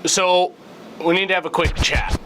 So we need to have a quick chat.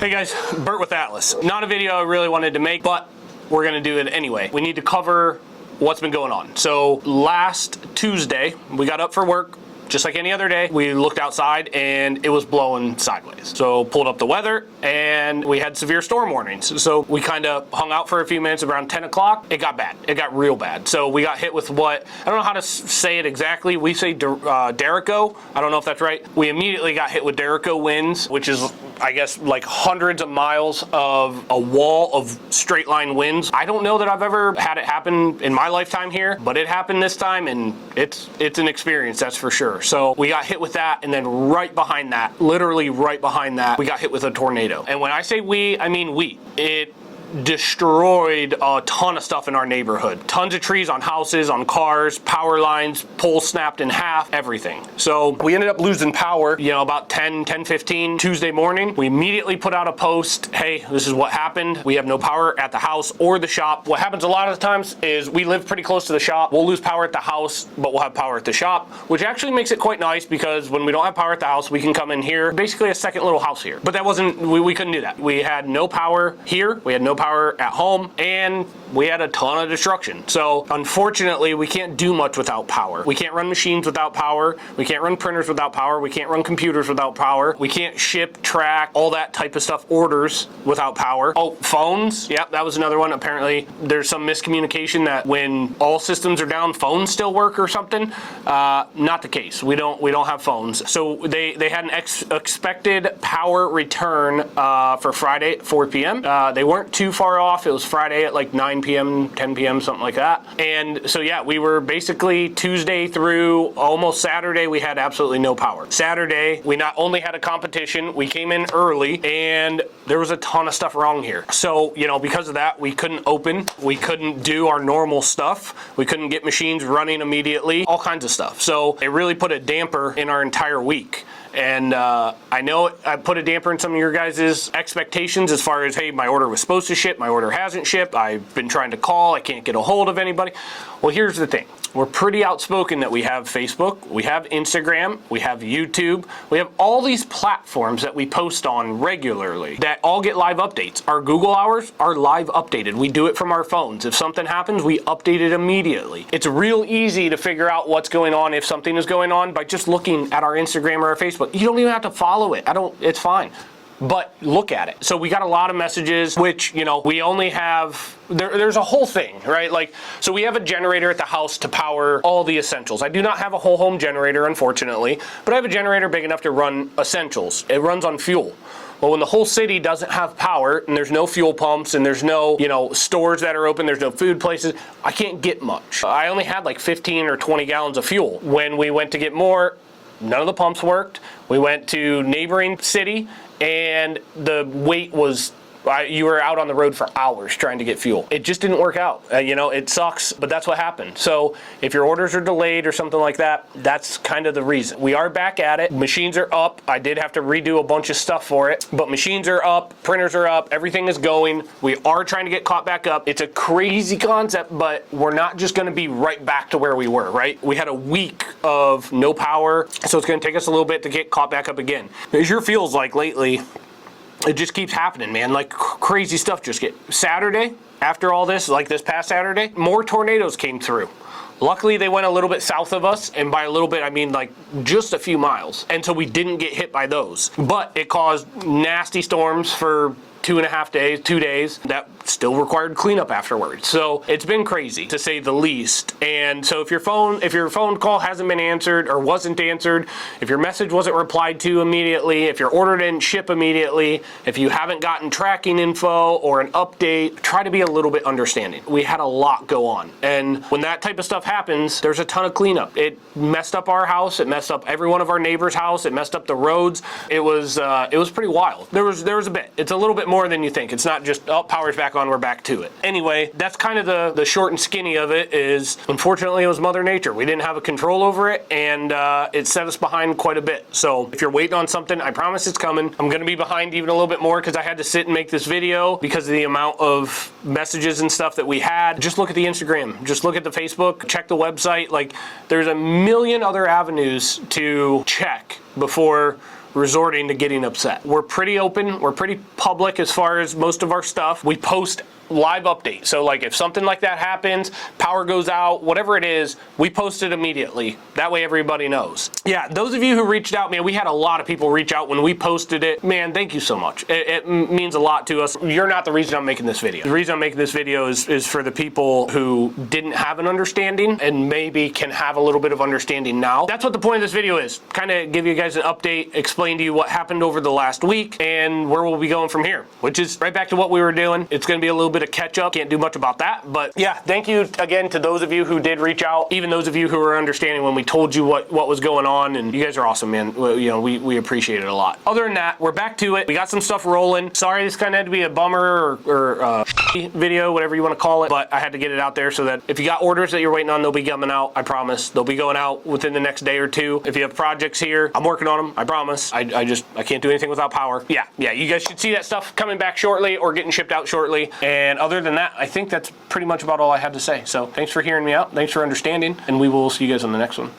Hey guys, Bert with Atlas. Not a video I really wanted to make, but we're gonna do it anyway. We need to cover what's been going on. So last Tuesday, we got up for work, just like any other day. We looked outside and it was blowing sideways. So pulled up the weather and we had severe storm warnings. So we kind of hung out for a few minutes. Around 10 o'clock, it got bad. It got real bad. So we got hit with what, I don't know how to say it exactly. We say Derico. I don't know if that's right. We immediately got hit with Derico winds, which is, I guess, like hundreds of miles of a wall of straight line winds. I don't know that I've ever had it happen in my lifetime here, but it happened this time and it's an experience, that's for sure. So we got hit with that, and then right behind that, literally right behind that, we got hit with a tornado. And when I say we, I mean we. It destroyed a ton of stuff in our neighborhood. Tons of trees on houses, on cars, power lines, poles snapped in half, everything. So we ended up losing power, you know, about 10:15 Tuesday morning. We immediately put out a post, hey, this is what happened. We have no power at the house or the shop. What happens a lot of the times is we live pretty close to the shop. We'll lose power at the house, but we'll have power at the shop, which actually makes it quite nice because when we don't have power at the house, we can come in here, basically a second little house here. But that wasn't, we couldn't do that. We had no power here. We had no power at home, and we had a ton of destruction. So unfortunately, we can't do much without power. We can't run machines without power. We can't run printers without power. We can't run computers without power. We can't ship, track, all that type of stuff, orders without power. Oh, phones. Yep, that was another one. Apparently, there's some miscommunication that when all systems are down, phones still work or something. Not the case. We don't have phones. So they had an expected power return for Friday at 4 p.m. They weren't too far off. It was Friday at like 9 p.m., 10 p.m., something like that. And so yeah, we were basically Tuesday through almost Saturday, we had absolutely no power. Saturday, we not only had a competition, we came in early and there was a ton of stuff wrong here. So, you know, because of that, we couldn't open, we couldn't do our normal stuff, we couldn't get machines running immediately, all kinds of stuff. So it really put a damper in our entire week. And I know I put a damper in some of your guys' expectations as far as, hey, my order was supposed to ship, my order hasn't shipped, I've been trying to call, I can't get a hold of anybody. Well, here's the thing. We're pretty outspoken that we have Facebook, we have Instagram, we have YouTube, we have all these platforms that we post on regularly that all get live updates. Our Google hours are live updated. We do it from our phones. If something happens, we update it immediately. It's real easy to figure out what's going on if something is going on by just looking at our Instagram or our Facebook. You don't even have to follow it. It's fine. But look at it. So we got a lot of messages, which, you know, we only have, there's a whole thing, right? Like, so we have a generator at the house to power all the essentials. I do not have a whole home generator, unfortunately, but I have a generator big enough to run essentials. It runs on fuel. Well, when the whole city doesn't have power and there's no fuel pumps and there's no, you know, stores that are open, there's no food places, I can't get much. I only had like 15 or 20 gallons of fuel. When we went to get more, none of the pumps worked. We went to neighboring city and the wait was, you were out on the road for hours trying to get fuel. It just didn't work out. You know, it sucks, but that's what happened. So if your orders are delayed or something like that, that's kind of the reason. We are back at it. Machines are up. I did have to redo a bunch of stuff for it, but machines are up, printers are up, everything is going. We are trying to get caught back up. It's a crazy concept, but we're not just gonna be right back to where we were, right? We had a week of no power, so it's gonna take us a little bit to get caught back up again. It sure feels like lately, it just keeps happening, man. Like crazy stuff just Saturday, after all this, like this past Saturday, more tornadoes came through. Luckily, they went a little bit south of us, and by a little bit, I mean like just a few miles. And so we didn't get hit by those. But it caused nasty storms for 2.5 days, 2 days, that still required cleanup afterwards. So it's been crazy, to say the least. And so if your phone call hasn't been answered or wasn't answered, if your message wasn't replied to immediately, if your order didn't ship immediately, if you haven't gotten tracking info or an update, try to be a little bit understanding. We had a lot go on. And when that type of stuff happens, there's a ton of cleanup. It messed up our house, it messed up every one of our neighbors' house, it messed up the roads. It was pretty wild. There was a bit. It's a little bit more more than you think. It's not just, oh, power's back on, we're back to it. Anyway, that's kind of the short and skinny of it. Is unfortunately it was Mother Nature. We didn't have a control over it, and it set us behind quite a bit. So if you're waiting on something, I promise it's coming. I'm gonna be behind even a little bit more because I had to sit and make this video because of the amount of messages and stuff that we had. Just look at the Instagram, just look at the Facebook, check the website. Like, there's a million other avenues to check before resorting to getting upset. We're pretty open, we're pretty public as far as most of our stuff. We post live updates. So like if something like that happens, power goes out, whatever it is, we post it immediately. That way everybody knows. Yeah, those of you who reached out, man, we had a lot of people reach out when we posted it. Man, thank you so much. It means a lot to us. You're not the reason I'm making this video. The reason I'm making this video is for the people who didn't have an understanding and maybe can have a little bit of understanding now. That's what the point of this video is. Kind of give you guys an update, explain to you what happened over the last week and where we'll be going from here, which is right back to what we were doing. It's going to be a little bit of catch up. Can't do much about that, but yeah, thank you again to those of you who did reach out, even those of you who were understanding when we told you what was going on, and you guys are awesome, man. You know, we appreciate it a lot. Other than that, we're back to it. We got some stuff rolling. Sorry, this kind of had to be a bummer or video, whatever you want to call it, but I had to get it out there so that if you got orders that you're waiting on, they'll be coming out. I promise. They'll be going out within the next day or two. If you have projects here, I'm working on them. I promise. I can't do anything without power. Yeah, you guys should see that stuff coming back shortly or getting shipped out shortly. And other than that, I think that's pretty much about all I had to say. So thanks for hearing me out. Thanks for understanding, and we will see you guys on the next one.